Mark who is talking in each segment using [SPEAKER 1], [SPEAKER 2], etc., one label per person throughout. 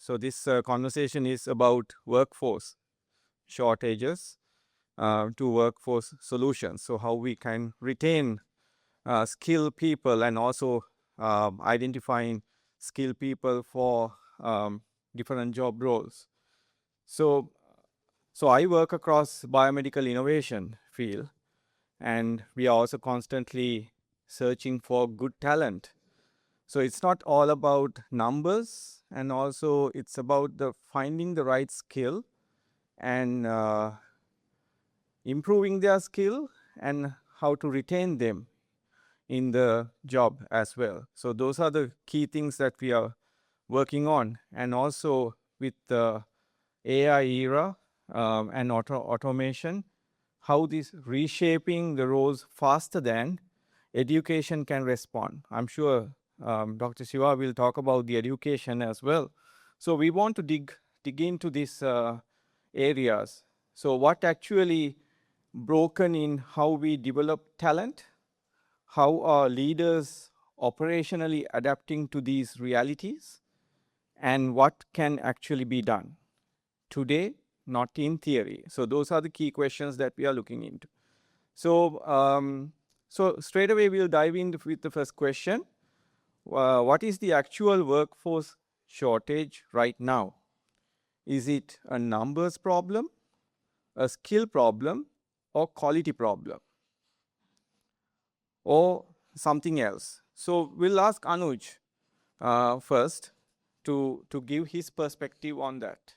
[SPEAKER 1] So this conversation is about workforce shortages to workforce solutions. So how we can retain skilled people and also identifying skilled people for different job roles. So I work across biomedical innovation field, and we are also constantly searching for good talent. So it's not all about numbers, and also it's about the finding the right skill and improving their skill and how to retain them in the job as well. So those are the key things that we are working on. And also with the AI era and automation, how this reshaping the roles faster than education can respond. I'm sure Dr. Shiva will talk about the education as well. So we want to dig into these areas. So what actually broken in how we develop talent, how are leaders operationally adapting to these realities, and what can actually be done today, not in theory. So those are the key questions that we are looking into. So so straight away we'll dive in with the first question. What is the actual workforce shortage right now? Is it a numbers problem, a skill problem, or quality problem, or something else? So we'll ask Anuj first to give his perspective on that.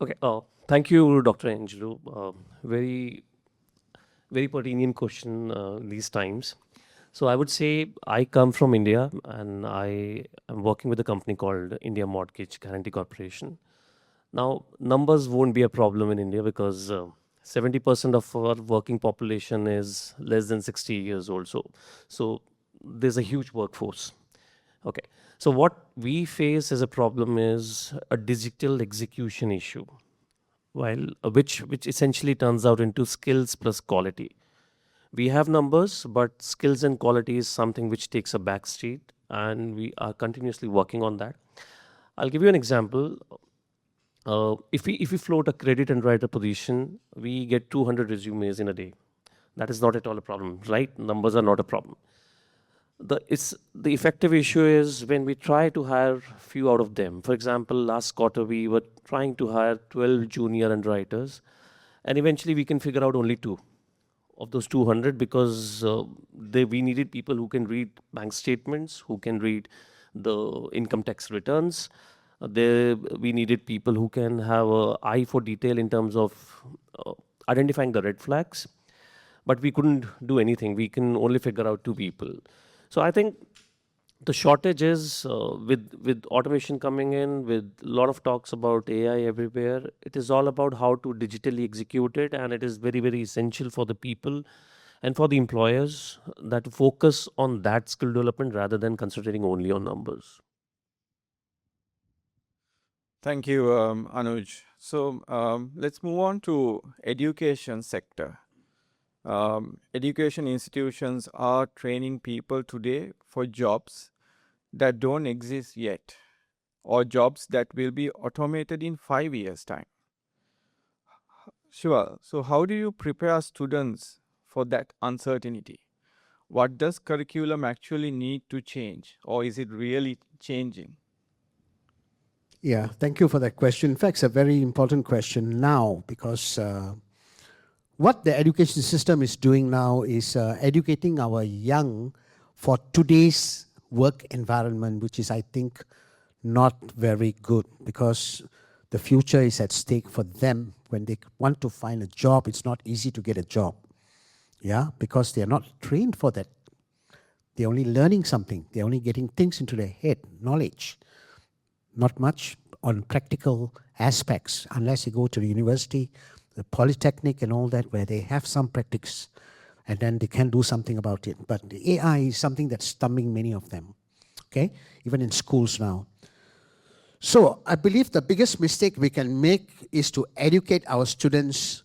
[SPEAKER 2] Okay. Thank you, Dr. Angelo. Very pertinent question these times. So I would say I come from India, and I am working with a company called India Mortgage Guarantee Corporation. Now, numbers won't be a problem in India because 70% of our working population is less than 60 years old. So there's a huge workforce. Okay. So what we face as a problem is a digital execution issue, while which essentially turns out into skills plus quality. We have numbers, but skills and quality is something which takes a back seat, and we are continuously working on that. I'll give you an example. If we float a credit underwriter position, we get 200 resumes in a day. That is not at all a problem, right? Numbers are not a problem. The effective issue is when we try to hire few out of them. For example, last quarter we were trying to hire 12 junior underwriters, and eventually we can figure out only 2 of those 200 because we needed people who can read bank statements, who can read the income tax returns. We needed people who can have an eye for detail in terms of identifying the red flags, but we couldn't do anything. We can only figure out 2 people. So I think the shortage is with automation coming in, with a lot of talks about AI everywhere. It is all about how to digitally execute it, and it is very, very essential for the people and for the employers that focus on that skill development rather than concentrating only on numbers.
[SPEAKER 1] Thank you, Anuj. So let's move on to education sector. Education institutions are training people today for jobs that don't exist yet, or jobs that will be automated in 5 years' time. Sure. So how do you prepare students for that uncertainty? What does curriculum actually need to change, or is it really changing?
[SPEAKER 3] Yeah, thank you for that question. In fact, it's a very important question now because what the education system is doing now is educating our young for today's work environment, which is, I think, not very good because the future is at stake for them. When they want to find a job, it's not easy to get a job. Yeah, because they're not trained for that. They're only learning something. They're only getting things into their head, knowledge. Not much on practical aspects unless you go to the university, the polytechnic and all that, where they have some practice and then they can do something about it. But the AI is something that's stumbling many of them, okay, even in schools now. So I believe the biggest mistake we can make is to educate our students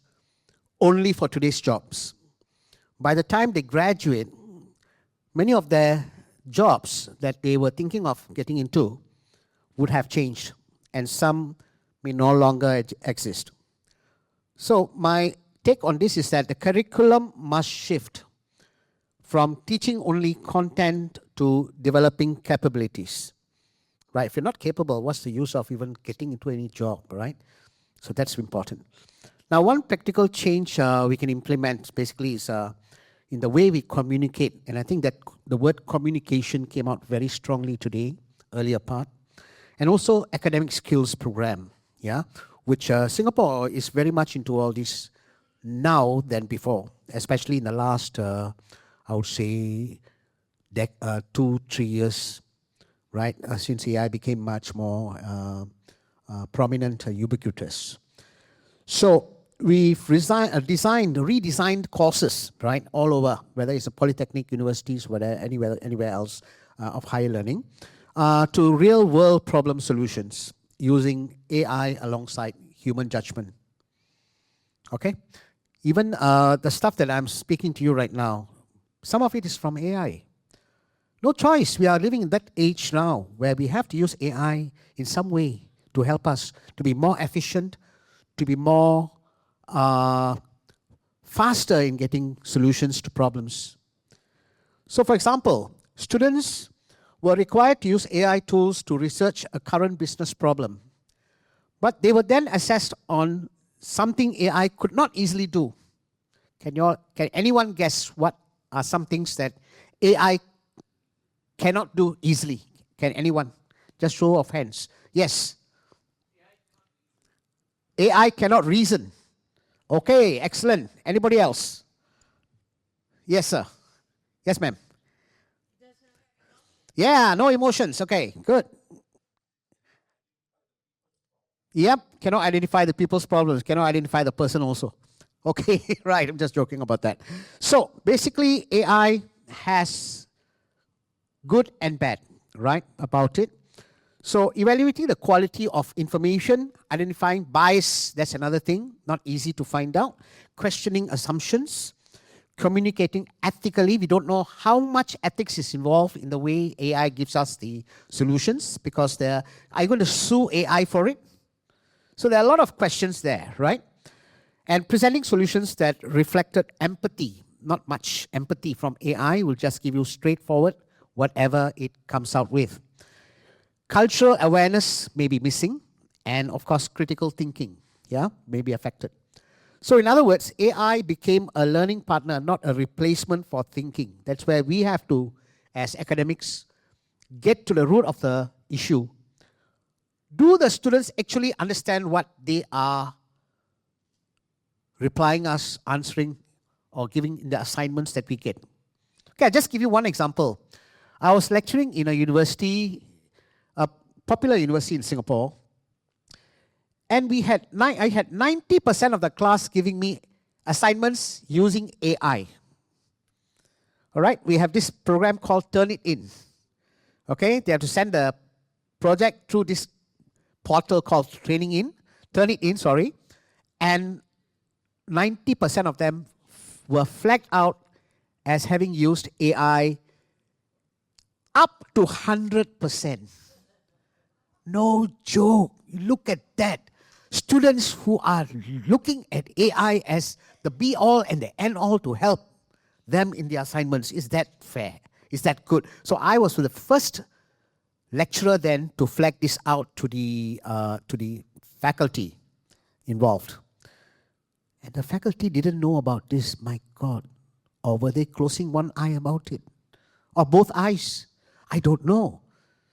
[SPEAKER 3] only for today's jobs. By the time they graduate, many of their jobs that they were thinking of getting into would have changed, and some may no longer exist. So my take on this is that the curriculum must shift from teaching only content to developing capabilities. Right? If you're not capable, what's the use of even getting into any job, right? So that's important. Now, one practical change we can implement basically is in the way we communicate. And I think that the word communication came out very strongly today, earlier part. And also academic skills program, yeah, which Singapore is very much into all this now than before, especially in the last, I would say, 2-3 years, right, since AI became much more prominent, ubiquitous. So we've redesigned courses, right, all over, whether it's a polytechnic, universities, whether anywhere else of higher learning, to real-world problem solutions using AI alongside human judgment. Okay, even the stuff that I'm speaking to you right now, some of it is from AI. No choice. We are living in that age now where we have to use AI in some way to help us to be more efficient, to be more faster in getting solutions to problems. So for example, students were required to use AI tools to research a current business problem, but they were then assessed on something AI could not easily do. Can anyone guess what are some things that AI cannot do easily? Can anyone? Just show of hands. Yes. AI cannot reason. Okay, excellent. Anybody else? Yes, sir. Yes, ma'am. Yeah, no emotions. Okay, good. Yep, cannot identify the people's problems, cannot identify the person also. Okay, right, I'm just joking about that. So basically, AI has good and bad, right, about it. So evaluating the quality of information, identifying bias, that's another thing, not easy to find out. Questioning assumptions, communicating ethically. We don't know how much ethics is involved in the way AI gives us the solutions, because are you going to sue AI for it? So there are a lot of questions there, right? And presenting solutions that reflected empathy, not much empathy from AI, will just give you straightforward whatever it comes out with. Cultural awareness may be missing, and of course critical thinking, yeah, may be affected. So in other words, AI became a learning partner, not a replacement for thinking. That's where we have to, as academics, get to the root of the issue. Do the students actually understand what they are replying us, answering, or giving in the assignments that we get? Okay, I'll just give you one example. I was lecturing in a university, a popular university in Singapore, and I had 90% of the class giving me assignments using AI. All right, we have this program called Turn It In. Okay, they have to send the project through this portal called Turn It In, sorry, and 90% of them were flagged out as having used AI up to 100%. No joke. Look at that. Students who are looking at AI as the be-all and the end-all to help them in their assignments. Is that fair? Is that good? So I was the first lecturer then to flag this out to the faculty involved. And the faculty didn't know about this, my God. Or were they closing one eye about it? Or both eyes? I don't know.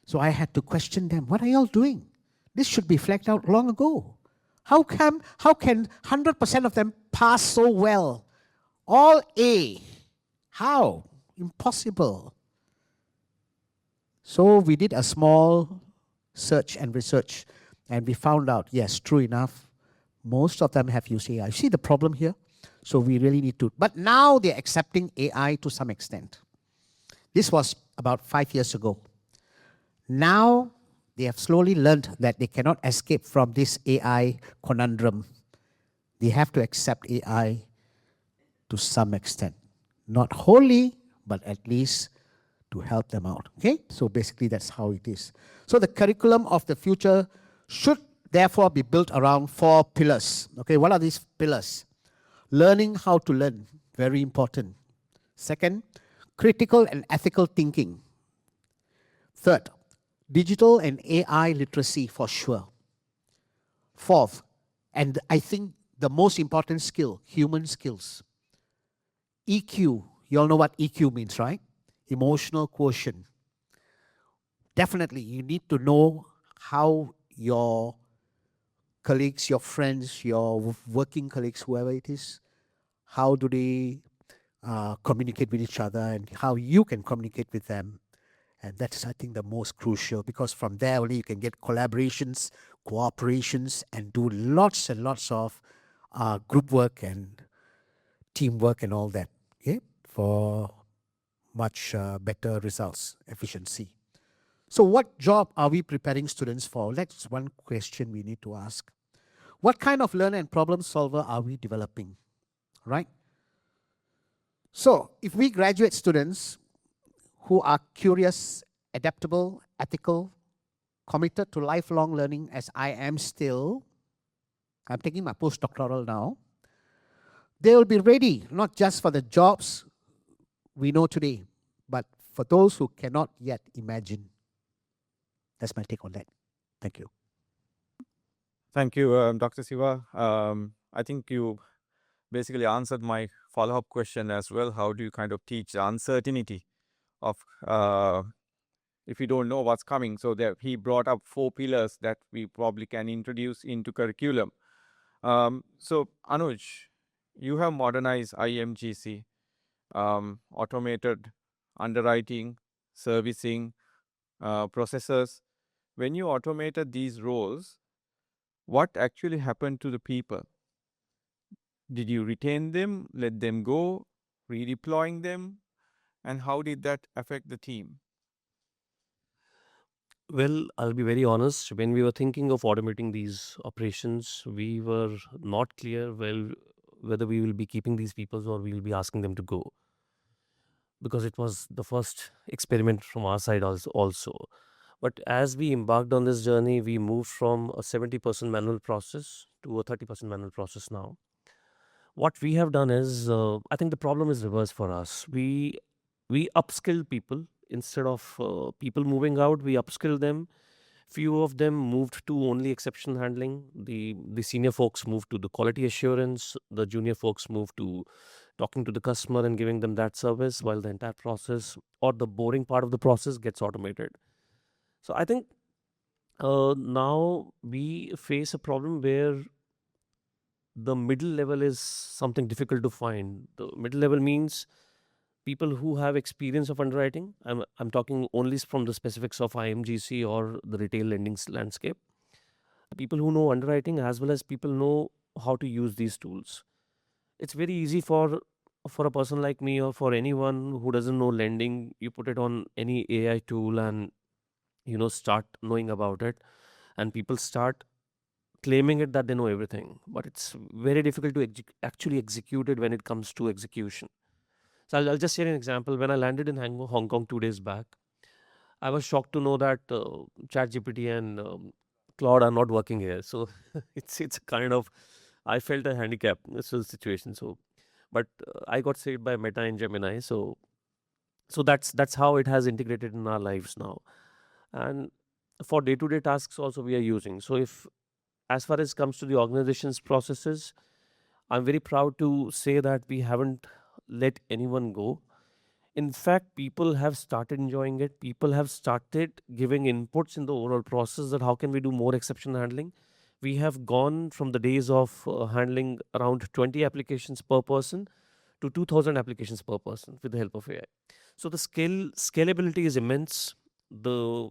[SPEAKER 3] So I had to question them. What are y'all doing? This should be flagged out long ago. How can 100% of them pass so well? All A. How? Impossible. So we did a small search and research, and we found out, yes, true enough, most of them have used AI. See the problem here? So we really need to. But now they're accepting AI to some extent. This was about 5 years ago. Now they have slowly learned that they cannot escape from this AI conundrum. They have to accept AI to some extent. Not wholly, but at least to help them out. Okay, so basically that's how it is. So the curriculum of the future should therefore be built around 4 pillars. Okay, what are these pillars? Learning how to learn, very important. Second, critical and ethical thinking. Third, digital and AI literacy for sure. Fourth, and I think the most important skill, human skills. EQ, you all know what EQ means, right? Emotional quotient. Definitely, you need to know how your colleagues, your friends, your working colleagues, whoever it is, how do they communicate with each other and how you can communicate with them. And that's, I think, the most crucial, because from there only you can get collaborations, cooperations, and do lots and lots of group work and teamwork and all that, okay, for much better results, efficiency. So what job are we preparing students for? That's one question we need to ask. What kind of learner and problem solver are we developing, right? So if we graduate students who are curious, adaptable, ethical, committed to lifelong learning, as I am still, I'm taking my postdoctoral now, they will be ready not just for the jobs we know today, but for those who cannot yet imagine. That's my take on that. Thank you.
[SPEAKER 1] Thank you, Dr. Siva. I think you basically answered my follow-up question as well. How do you kind of teach the uncertainty of if you don't know what's coming? So there, he brought up 4 pillars that we probably can introduce into curriculum. So Anuj, you have modernized IMGC, automated underwriting, servicing, processors. When you automated these roles, what actually happened to the people? Did you retain them, let them go, redeploying them? And how did that affect the team?
[SPEAKER 2] Well, I'll be very honest. When we were thinking of automating these operations, we were not clear whether we will be keeping these people or we will be asking them to go, because it was the first experiment from our side also. But as we embarked on this journey, we moved from a 70% manual process to a 30% manual process now. What we have done is, I think the problem is reverse for us. We upskill people instead of people moving out. We upskill them. Few of them moved to only exception handling. The senior folks moved to the quality assurance. The junior folks moved to talking to the customer and giving them that service, while the entire process or the boring part of the process gets automated. So I think now we face a problem where the middle level is something difficult to find. The middle level means people who have experience of underwriting. I'm talking only from the specifics of IMGC or the retail lending landscape. People who know underwriting as well as people know how to use these tools. It's very easy for a person like me or for anyone who doesn't know lending. You put it on any AI tool and start knowing about it, and people start claiming it that they know everything, but it's very difficult to actually execute it when it comes to execution. So I'll just share an example. When I landed in Hong Kong 2 days back, I was shocked to know that ChatGPT and Claude are not working here. So it's kind of, I felt a handicap. This was the situation. So, but I got saved by Meta and Gemini. So that's how it has integrated in our lives now. And for day-to-day tasks also we are using. So if as far as comes to the organization's processes, I'm very proud to say that we haven't let anyone go. In fact, people have started enjoying it. People have started giving inputs in the overall process that how can we do more exception handling. We have gone from the days of handling around 20 applications per person to 2,000 applications per person with the help of AI. So the scalability is immense. The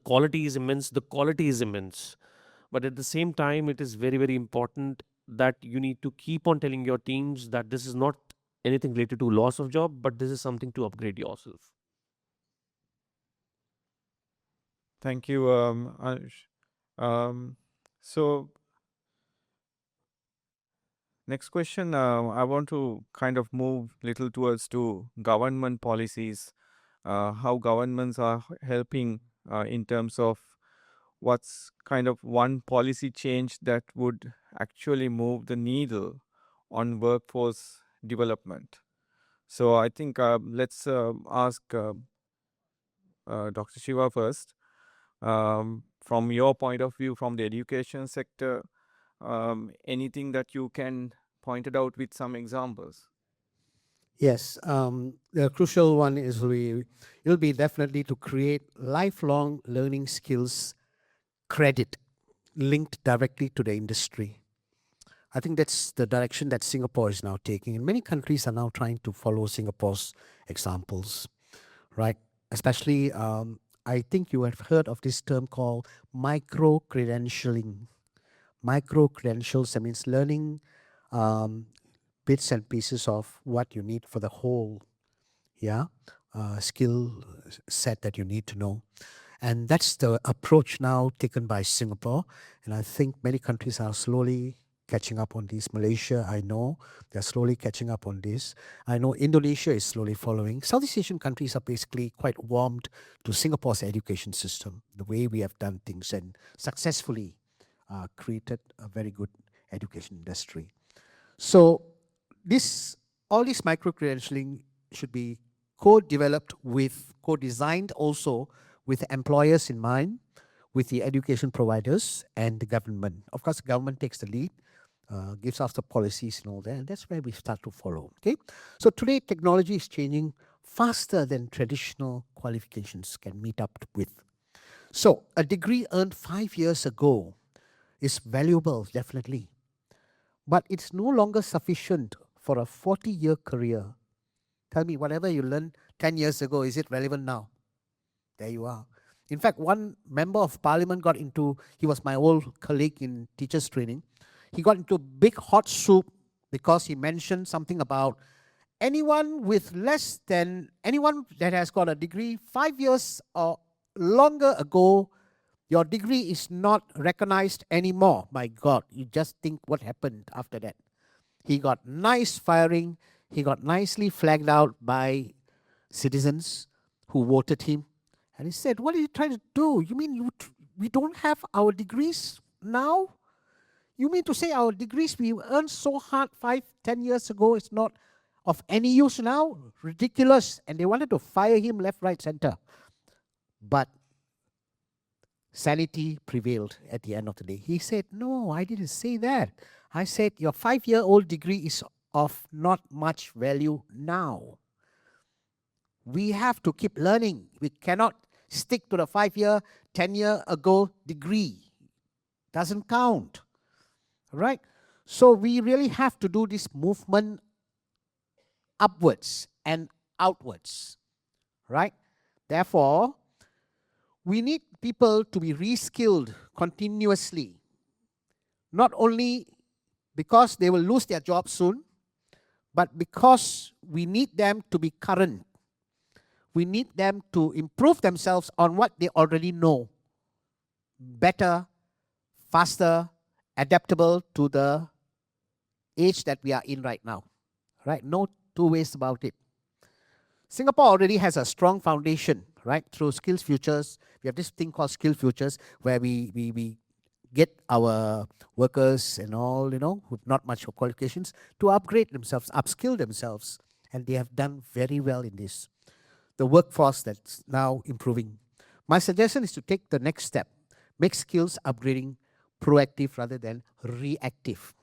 [SPEAKER 2] quality is immense. The quality is immense. But at the same time, it is very, very important that you need to keep on telling your teams that this is not anything related to loss of job, but this is something to upgrade yourself.
[SPEAKER 1] Thank you, Anuj. So next question, I want to kind of move little towards to government policies. how governments are helping in terms of what's kind of one policy change that would actually move the needle on workforce development. So I think let's ask Dr. Shiva first. From your point of view, from the education sector, anything that you can point it out with some examples?
[SPEAKER 3] Yes, the crucial one is it'll be definitely to create lifelong learning skills credit linked directly to the industry. I think that's the direction that Singapore is now taking, and many countries are now trying to follow Singapore's examples, right? Especially, I think you have heard of this term called micro credentialing. Micro credentials, that means learning bits and pieces of what you need for the whole, yeah, skill set that you need to know. And that's the approach now taken by Singapore. And I think many countries are slowly catching up on this. Malaysia, I know, they're slowly catching up on this. I know Indonesia is slowly following. Southeast Asian countries are basically quite warmed to Singapore's education system, the way we have done things, and successfully created a very good education industry. So all this micro-credentialing should be co-developed with, co-designed also with employers in mind, with the education providers and the government. Of course, the government takes the lead, gives us the policies and all that, and that's where we start to follow. Okay, so today technology is changing faster than traditional qualifications can meet up with. So a degree earned 5 years ago is valuable, definitely, but it's no longer sufficient for a 40-year career. Tell me, whatever you learned 10 years ago, is it relevant now? There you are. In fact, one member of parliament got into, he was my old colleague in teachers training, he got into big hot soup because he mentioned something about anyone that has got a degree 5 years or longer ago, your degree is not recognized anymore. My God, you just think what happened after that. He got nice firing, he got nicely flagged out by citizens who voted him. And he said, what are you trying to do? You mean we don't have our degrees now? You mean to say our degrees we earned so hard 5-10 years ago is not of any use now? Ridiculous. And they wanted to fire him left, right, center. But sanity prevailed at the end of the day. He said, no, I didn't say that. I said, your 5-year-old degree is of not much value now. We have to keep learning. We cannot stick to the 5-year, 10-year ago degree. Doesn't count. Right? So we really have to do this movement upwards and outwards. Right? Therefore, we need people to be reskilled continuously. Not only because they will lose their job soon, but because we need them to be current. We need them to improve themselves on what they already know. Better, faster, adaptable to the age that we are in right now. Right? No two ways about it. Singapore already has a strong foundation, right? Through Skills Futures. We have this thing called Skills Futures where we get our workers and all, with not much qualifications to upgrade themselves, upskill themselves. And they have done very well in this. The workforce that's now improving. My suggestion is to take the next step. Make skills upgrading proactive rather than reactive.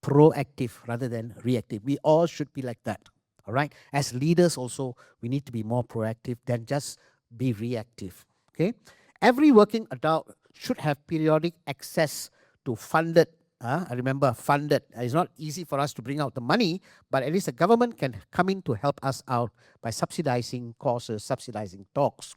[SPEAKER 3] Proactive rather than reactive. We all should be like that. All right. As leaders also, we need to be more proactive than just be reactive. Okay. Every working adult should have periodic access to funded. I remember funded. It's not easy for us to bring out the money, but at least the government can come in to help us out by subsidizing courses, subsidizing talks,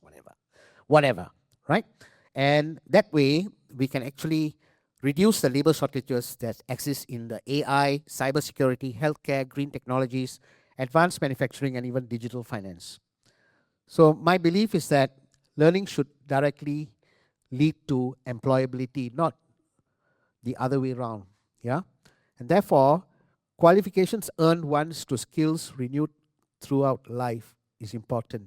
[SPEAKER 3] whatever. Right. And that way we can actually reduce the labor shortages that exist in the AI, cybersecurity, healthcare, green technologies, advanced manufacturing, and even digital finance. So my belief is that learning should directly lead to employability, not the other way around. Yeah? And therefore, qualifications earned once to skills renewed throughout life is important.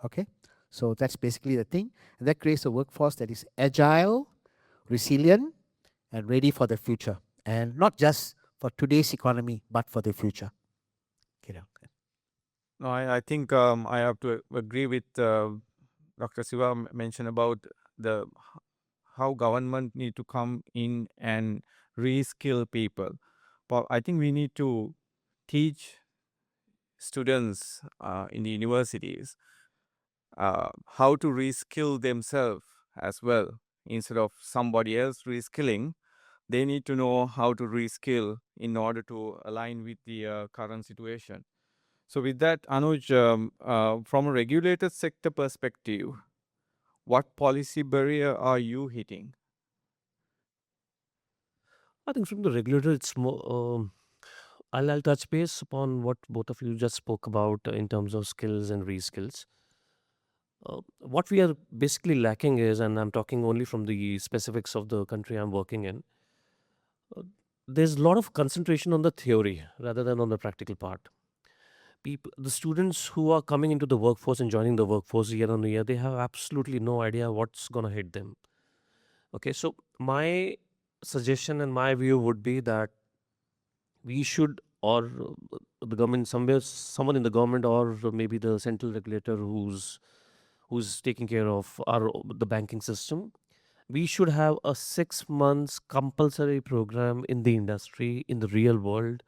[SPEAKER 3] Okay, so that's basically the thing, and that creates a workforce that is agile, resilient, and ready for the future, and not just for today's economy, but for the future. You know.
[SPEAKER 1] No, I think I have to agree with Dr. Siva mentioned about the how government need to come in and reskill people. But I think we need to teach students in the universities how to reskill themselves as well. Instead of somebody else reskilling, they need to know how to reskill in order to align with the current situation. So with that, Anuj, from a regulated sector perspective, what policy barrier are you hitting?
[SPEAKER 2] I think from the regulator, it's more. I'll touch base upon what both of you just spoke about in terms of skills and reskills. What we are basically lacking is, and I'm talking only from the specifics of the country I'm working in, there's a lot of concentration on the theory rather than on the practical part. The students who are coming into the workforce and joining the workforce year on year, they have absolutely no idea what's going to hit them. Okay, so my suggestion and my view would be that we should, or the government, somewhere, someone in the government, or maybe the central regulator who's taking care of our the banking system, we should have a 6 months compulsory program in the industry in the real world,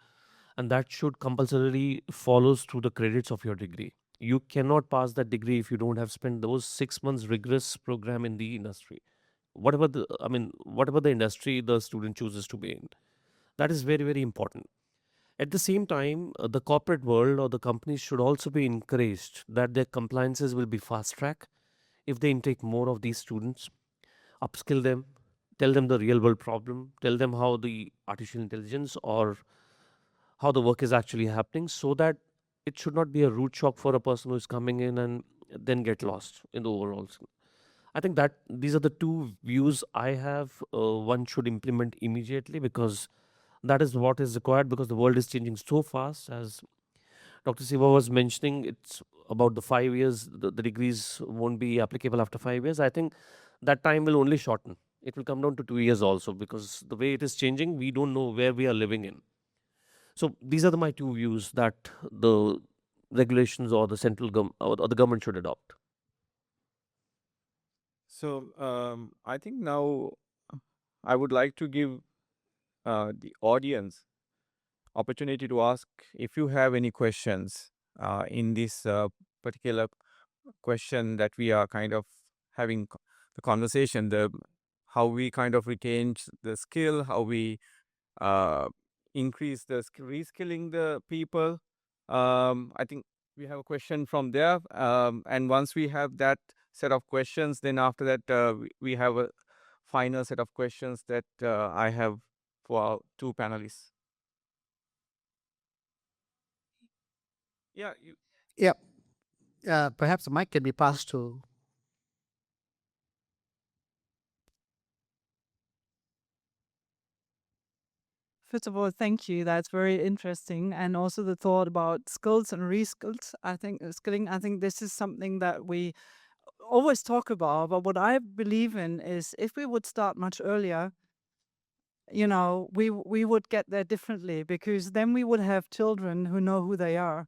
[SPEAKER 2] and that should compulsorily follows through the credits of your degree. You cannot pass that degree if you don't have spent those 6 months rigorous program in the industry, whatever the industry the student chooses to be in. That is very, very important. At the same time, the corporate world or the companies should also be encouraged that their compliances will be fast track if they intake more of these students, upskill them, tell them the real world problem, tell them how the artificial intelligence or how the work is actually happening, so that it should not be a root shock for a person who is coming in and then get lost in the overall. I think that these are the two views I have. One should implement immediately because that is what is required, because the world is changing so fast. As Dr. Siva was mentioning, it's about the 5 years, the degrees won't be applicable after 5 years. I think that time will only shorten. It will come down to 2 years also, because the way it is changing, we don't know where we are living in. So these are my two views that the regulations or the or the government should adopt.
[SPEAKER 1] So I think now I would like to give the audience opportunity to ask if you have any questions in this particular question that we are kind of having the conversation, the how we kind of retain the skill, how we uh, increase the reskilling the people. I think we have a question from there, and once we have that set of questions, then after that we have a final set of questions that I have for our two panelists. Yeah, you,
[SPEAKER 3] Yep. Perhaps the mic can be passed to.
[SPEAKER 4] First of all, thank you. That's very interesting. And also the thought about skills and reskills. I think skilling, I think this is something that we always talk about. But what I believe in is if we would start much earlier, we would get there differently, because then we would have children who know who they are.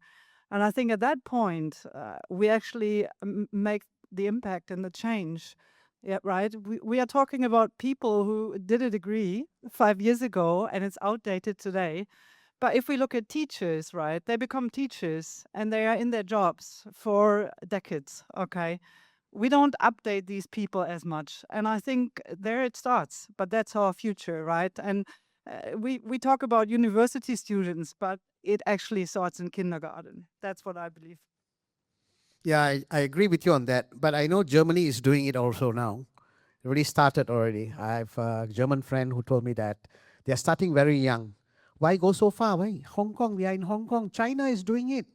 [SPEAKER 4] And I think at that point, we actually make the impact and the change. Yeah, right. We are talking about people who did a degree 5 years ago and it's outdated today. But if we look at teachers, right, they become teachers and they are in their jobs for decades. Okay. We don't update these people as much. And I think there it starts, but that's our future, right? And we talk about university students, but it actually starts in kindergarten. That's what I believe.
[SPEAKER 3] Yeah, I agree with you on that. But I know Germany is doing it also now. It already started already. I have a German friend who told me that they're starting very young. Why go so far? Why? Hong Kong, we are in Hong Kong. China is doing it.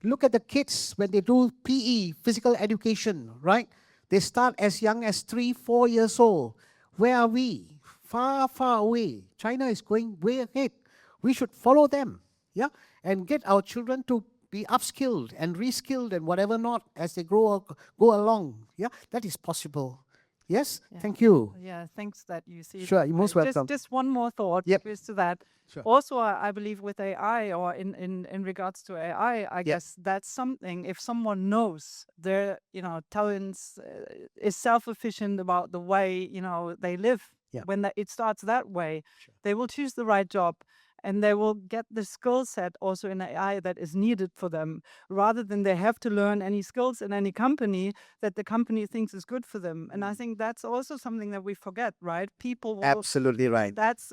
[SPEAKER 3] Look at the kids when they do PE, physical education, right? They start as young as 3, 4 years old. Where are we? Far, far away. China is going way ahead. We should follow them, yeah, and get our children to be upskilled and reskilled and whatever not as they go along. Yeah, that is possible. Yes,
[SPEAKER 4] Yeah.
[SPEAKER 3] thank you.
[SPEAKER 4] Yeah, thanks that you see.
[SPEAKER 3] Sure, you're most welcome.
[SPEAKER 4] Just one more thought
[SPEAKER 3] Yep.
[SPEAKER 4] is to that.
[SPEAKER 3] Sure.
[SPEAKER 4] Also, I believe with AI or in regards to AI, I guess that's something. If someone knows their talents, is self-efficient about the way they live,
[SPEAKER 3] Yeah.
[SPEAKER 4] when it starts that way, they will choose the right job. And they will get the skill set also in AI that is needed for them, rather than they have to learn any skills in any company that the company thinks is good for them. And I think that's also something that we forget, right? People will,
[SPEAKER 3] Absolutely right.
[SPEAKER 4] that's,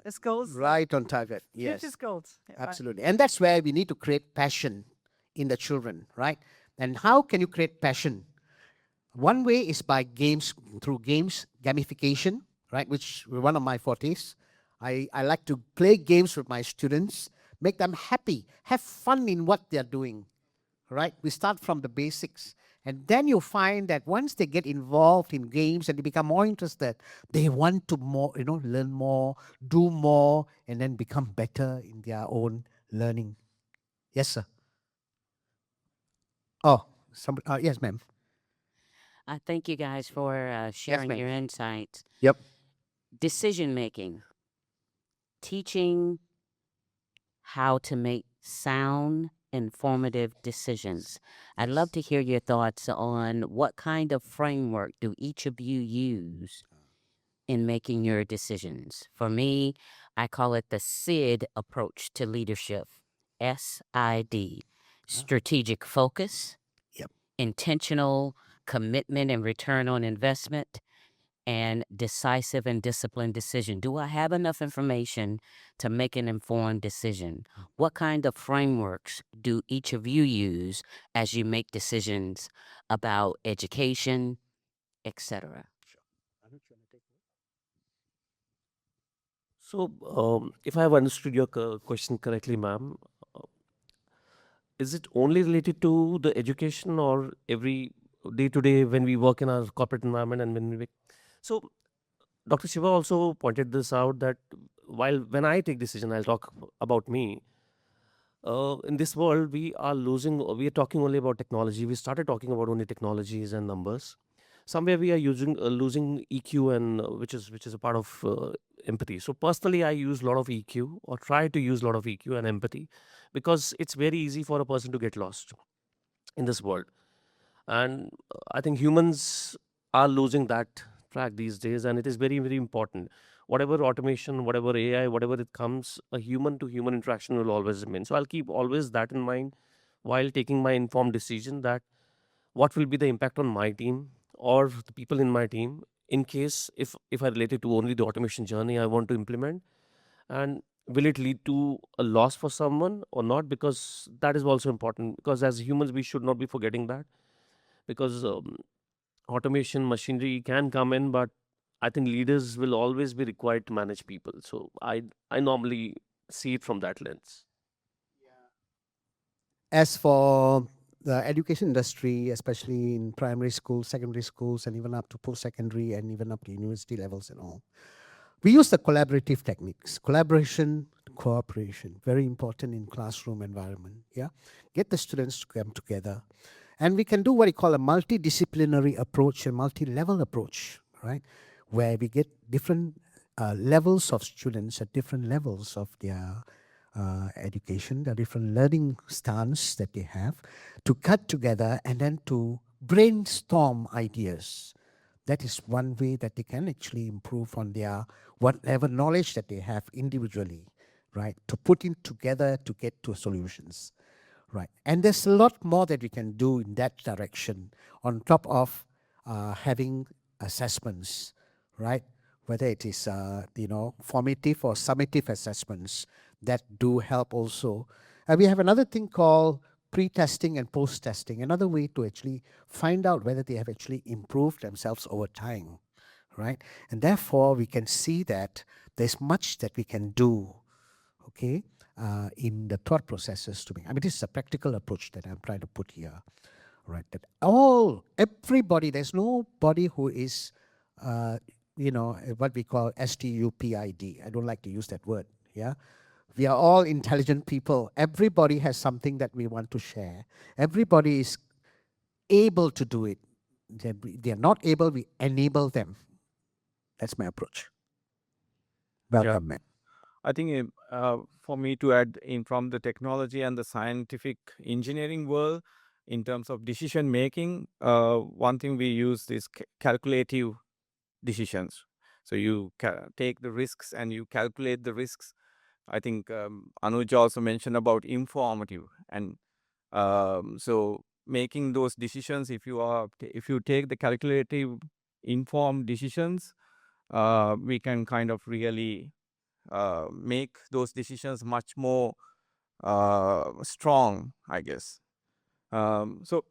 [SPEAKER 4] skills.
[SPEAKER 3] Right on target.
[SPEAKER 4] Future
[SPEAKER 3] Yes.
[SPEAKER 4] skills. Yeah, right.
[SPEAKER 3] Absolutely. And that's where we need to create passion in the children, right? And how can you create passion? One way is by games, through games, gamification, right? Which is one of my fortes. I like to play games with my students, make them happy, have fun in what they're doing, right? We start from the basics. And then you find that once they get involved in games and they become more interested, they want to learn more, do more, and then become better in their own learning. Yes, sir. Oh, yes, ma'am.
[SPEAKER 5] I thank you guys for sharing
[SPEAKER 3] ma'am.
[SPEAKER 5] your insights.
[SPEAKER 3] Yep.
[SPEAKER 5] Decision making, teaching how to make sound, informative decisions. I'd love to hear your thoughts on what kind of framework do each of you use in making your decisions. For me, I call it the SID approach to leadership. SID. Strategic focus,
[SPEAKER 3] Yep.
[SPEAKER 5] intentional commitment and return on investment, and decisive and disciplined decision. Do I have enough information to make an informed decision? What kind of frameworks do each of you use as you make decisions about education, etc.?
[SPEAKER 2] So, if I have understood your question correctly, ma'am, uh, is it only related to the education or every day to day when we work in our corporate environment and when we so Dr. Shiva also pointed this out that when I take decision, I'll talk about me. In this world, we are talking only about technology. We started talking about only technologies and numbers. Somewhere we are losing EQ and which is a part of empathy. So personally, I use a lot of EQ or try to use a lot of EQ and empathy because it's very easy for a person to get lost in this world. And I think humans are losing that track these days, and it is very, very important. Whatever automation, whatever AI, whatever it comes, a human to human interaction will always remain. So I'll keep always that in mind while taking my informed decision that what will be the impact on my team or the people in my team in case if I relate it to only the automation journey I want to implement, and will it lead to a loss for someone or not, because that is also important, because as humans we should not be forgetting that, because automation machinery can come in, but I think leaders will always be required to manage people. So I normally see it from that lens.
[SPEAKER 3] As for the education industry, especially in primary schools, secondary schools, and even up to post-secondary and even up to university levels and all, we use the collaborative techniques. Collaboration, cooperation, very important in classroom environment. Yeah, get the students to come together. And we can do what we call a multidisciplinary approach and multi-level approach, right? Where we get different levels of students at different levels of their education, the different learning stance that they have, to cut together and then to brainstorm ideas. That is one way that they can actually improve on their whatever knowledge that they have individually, right? To put it together to get to solutions. Right. And there's a lot more that we can do in that direction on top of having assessments, right? Whether it is, formative or summative assessments that do help also. And we have another thing called pre-testing and post-testing, another way to actually find out whether they have actually improved themselves over time, right? And therefore, we can see that there's much that we can do, okay, in the thought processes to me. I mean, this is a practical approach that I'm trying to put here, right? That everybody, there's nobody who is, what we call STUPID. I don't like to use that word, yeah? We are all intelligent people. Everybody has something that we want to share. Everybody is able to do it. They are not able, we enable them. That's my approach. Welcome, man.
[SPEAKER 1] I think for me to add in from the technology and the scientific engineering world, in terms of decision making, one thing we use is calculative decisions. So you take the risks and you calculate the risks. I think Anuj also mentioned about informative, and so making those decisions. If you take the calculative, informed decisions, we can kind of really make those decisions much more strong, I guess. So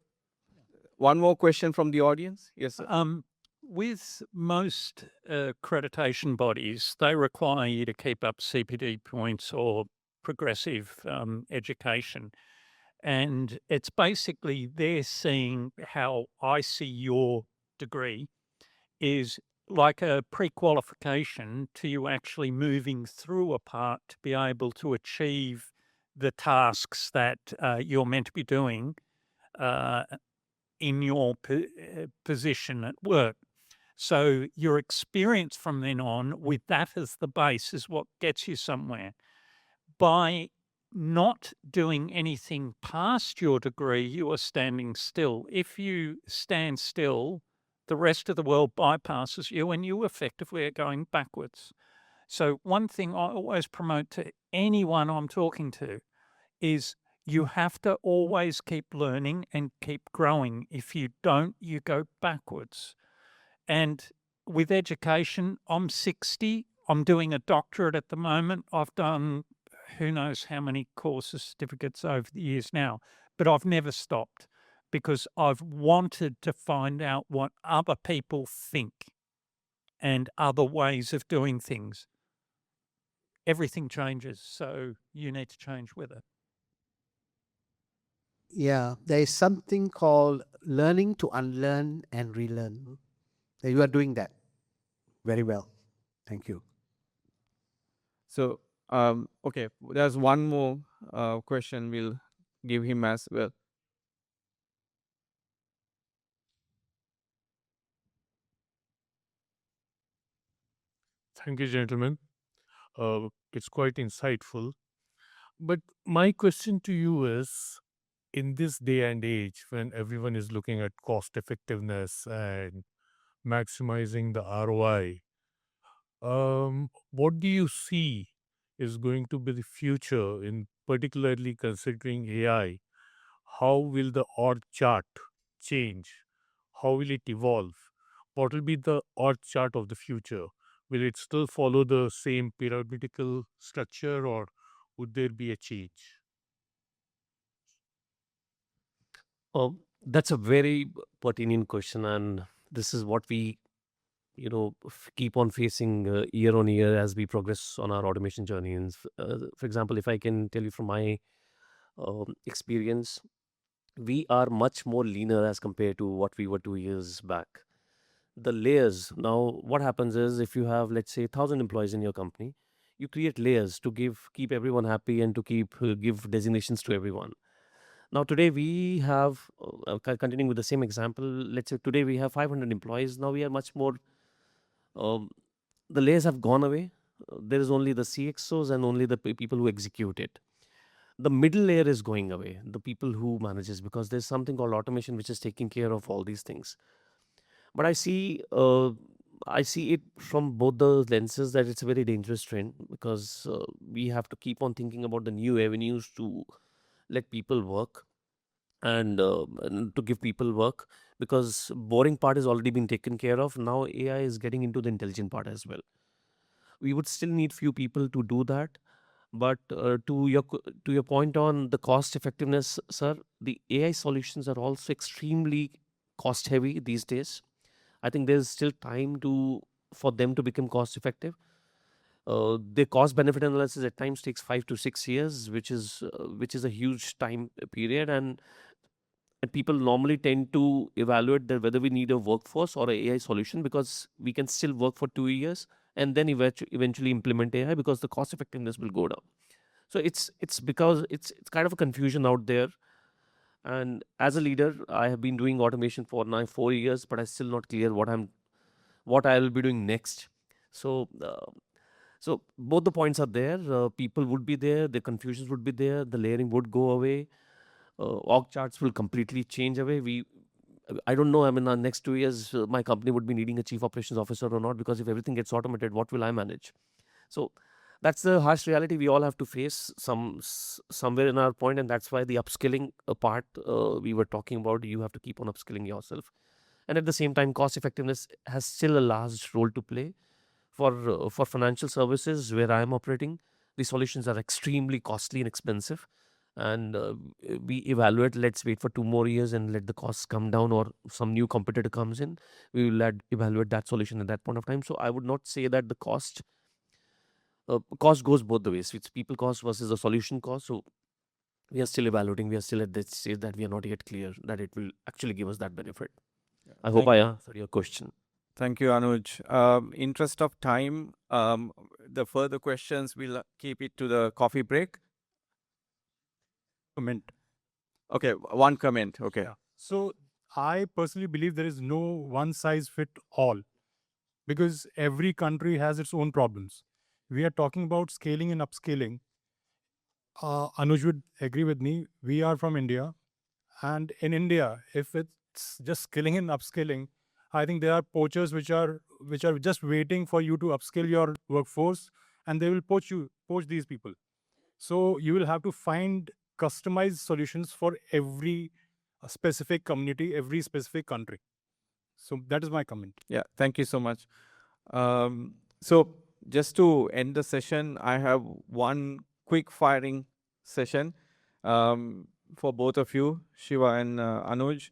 [SPEAKER 1] one more question from the audience. Yes, sir.
[SPEAKER 6] With most accreditation bodies, they require you to keep up CPD points or progressive education. And it's basically they're seeing how I see your degree is like a pre-qualification to you actually moving through a part to be able to achieve the tasks that you're meant to be doing in your position at work. So your experience from then on with that as the base is what gets you somewhere. By not doing anything past your degree, you are standing still. If you stand still, the rest of the world bypasses you and you effectively are going backwards. So one thing I always promote to anyone I'm talking to is you have to always keep learning and keep growing. If you don't, you go backwards. And with education, I'm 60. I'm doing a doctorate at the moment. I've done who knows how many courses, certificates over the years now, but I've never stopped because I've wanted to find out what other people think and other ways of doing things. Everything changes, so you need to change with it.
[SPEAKER 3] Yeah, there is something called learning to unlearn and relearn. You are doing that very well. Thank you.
[SPEAKER 1] So okay, there's one more question. We'll give him as well.
[SPEAKER 7] Thank you, gentlemen. It's quite insightful. But my question to you is, in this day and age when everyone is looking at cost effectiveness and maximizing the ROI, what do you see is going to be the future in particularly considering AI? How will the org chart change? How will it evolve? What will be the org chart of the future? Will it still follow the same pyramidal structure or would there be a change?
[SPEAKER 2] That's a very pertinent question, and this is what we, keep on facing year on year as we progress on our automation journey. And for example, if I can tell you from my experience, we are much more leaner as compared to what we were 2 years back. The layers now, what happens is if you have, let's say, 1,000 employees in your company, you create layers to keep everyone happy and to give designations to everyone. Now, today we have, continuing with the same example, let's say today we have 500 employees. Now we are much more, the layers have gone away. There is only the CXOs and only the people who execute it. The middle layer is going away, the people who manages, because there's something called automation which is taking care of all these things. But I see it from both the lenses that it's a very dangerous trend because we have to keep on thinking about the new avenues to let people work and to give people work, because boring part has already been taken care of. Now AI is getting into the intelligent part as well. We would still need few people to do that. But to your point on the cost effectiveness, sir, the AI solutions are also extremely cost heavy these days. I think there's still time for them to become cost effective. The cost benefit analysis at times takes 5 to 6 years, which is a huge time period, and people normally tend to evaluate that whether we need a workforce or a AI solution, because we can still work for 2 years and then eventually implement AI because the cost effectiveness will go down. So it's because it's kind of a confusion out there. And as a leader, I have been doing automation for now 4 years, but I'm still not clear what I will be doing next. So so both the points are there. People would be there, the confusions would be there, the layering would go away, org charts will completely change away. I don't know. I mean, next 2 years, my company would be needing a chief operations officer or not, because if everything gets automated, what will I manage? So that's the harsh reality we all have to face somewhere in our point, and that's why the upskilling part we were talking about. You have to keep on upskilling yourself, and at the same time, cost effectiveness has still a large role to play. For financial services where I am operating, the solutions are extremely costly and expensive, and we evaluate. Let's wait for 2 more years and let the costs come down, or some new competitor comes in. We will evaluate that solution at that point of time. So I would not say that the cost goes both the ways. It's people cost versus the solution cost. So we are still evaluating. We are still at that stage that we are not yet clear that it will actually give us that benefit. I hope I answered your question.
[SPEAKER 1] Thank you, Anuj. Interest of time, the further questions we'll keep it to the coffee break. Comment. Okay, one comment. Okay.
[SPEAKER 8] Yeah. So I personally believe there is no one size fit all, because every country has its own problems. We are talking about scaling and upscaling. Anuj would agree with me. We are from India, and in India, if it's just skilling and upskilling, I think there are poachers which are just waiting for you to upskill your workforce, and they will poach these people. So you will have to find customized solutions for every specific community, every specific country. So that is my comment.
[SPEAKER 1] Yeah, thank you so much. So just to end the session, I have one quick firing session for both of you, Shiva and Anuj.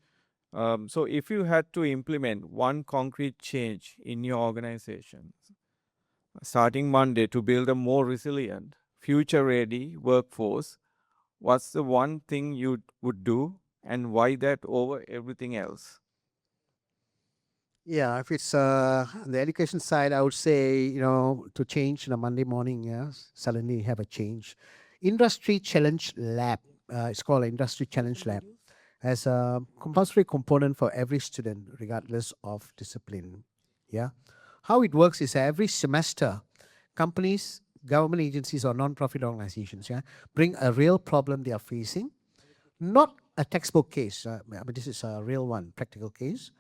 [SPEAKER 1] So if you had to implement one concrete change in your organization, starting Monday, to build a more resilient, future-ready workforce, what's the one thing you would do, and why that over everything else?
[SPEAKER 3] Yeah, if it's on the education side, I would say, to change on a Monday morning, suddenly have a change. Industry Challenge Lab, it's called Industry Challenge Lab, as a compulsory component for every student, regardless of discipline. Yeah. How it works is every semester, companies, government agencies, or non-profit organizations, bring a real problem they are facing, not a textbook case. I mean, this is a real one, practical case,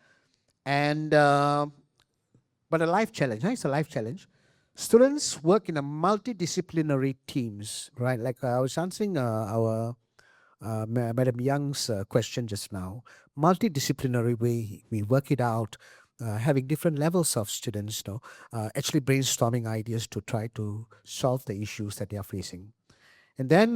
[SPEAKER 3] and but a life challenge. It's a life challenge. Students work in a multidisciplinary teams, right? Like I was answering our Madam Young's question just now. Multidisciplinary way, we work it out, having different levels of students, actually brainstorming ideas to try to solve the issues that they are facing. And then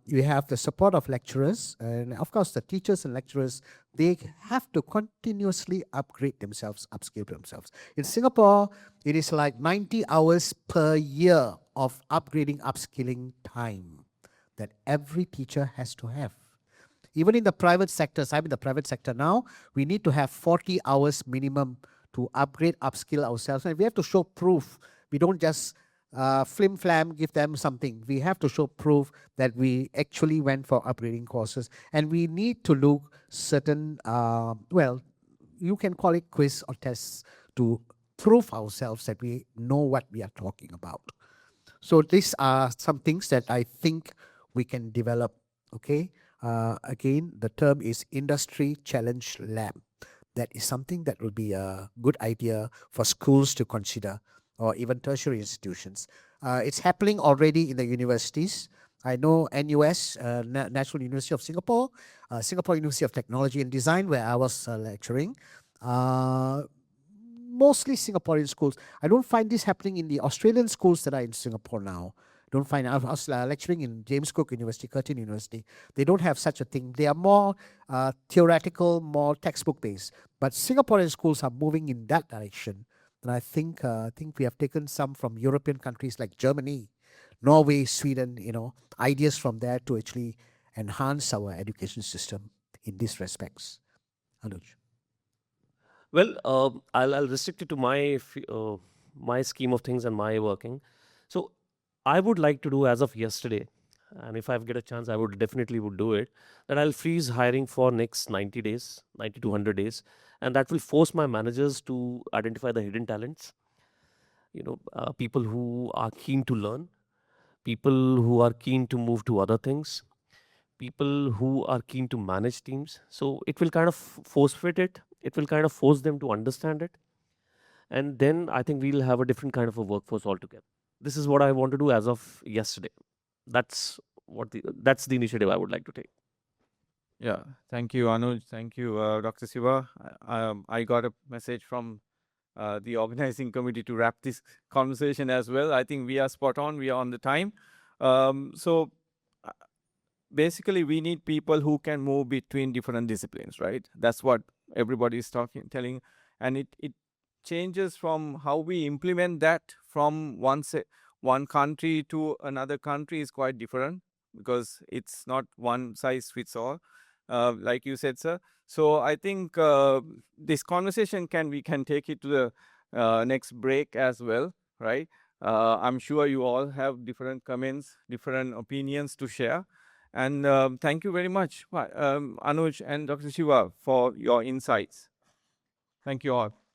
[SPEAKER 3] you have the support of lecturers, and of course the teachers and lecturers, they have to continuously upgrade themselves, upskill themselves. In Singapore, it is like 90 hours per year of upgrading, upskilling time that every teacher has to have. Even in the private sectors, I'm in the private sector now, we need to have 40 hours minimum to upgrade, upskill ourselves. And we have to show proof. We don't just flim flam, give them something. We have to show proof that we actually went for upgrading courses, and we need to look certain, well, you can call it quiz or tests to prove ourselves that we know what we are talking about. So these are some things that I think we can develop. Okay. Again, the term is Industry Challenge Lab. That is something that will be a good idea for schools to consider, or even tertiary institutions. It's happening already in the universities. I know NUS, National University of Singapore, Singapore University of Technology and Design, where I was lecturing. Mostly Singaporean schools. I don't find this happening in the Australian schools that are in Singapore now. Don't find. I was lecturing in James Cook University, Curtin University. They don't have such a thing. They are more theoretical, more textbook based. But Singaporean schools are moving in that direction. And I think we have taken some from European countries like Germany, Norway, Sweden, ideas from there to actually enhance our education system in these respects. Anuj.
[SPEAKER 2] Well, I'll restrict it to my scheme of things and my working. So I would like to do, as of yesterday, and if I get a chance, I would definitely would do it, that I'll freeze hiring for next 90 days, 90 to 100 days, and that will force my managers to identify the hidden talents, people who are keen to learn, people who are keen to move to other things, people who are keen to manage teams. So it will kind of force fit it. It will kind of force them to understand it. And then I think we'll have a different kind of a workforce altogether. This is what I want to do as of yesterday. That's the initiative I would like to take.
[SPEAKER 1] Yeah, thank you, Anuj. Thank you, Dr. Siva. I got a message from the organizing committee to wrap this conversation as well. I think we are spot on. We are on the time. So basically, we need people who can move between different disciplines, right? That's what everybody is telling, and it changes from how we implement that from one country to another country is quite different, because it's not one size fits all, like you said, sir. So I think this conversation we can take it to the next break as well, right? I'm sure you all have different comments, different opinions to share. And thank you very much, Anuj and Dr. Shiva, for your insights. Thank you all.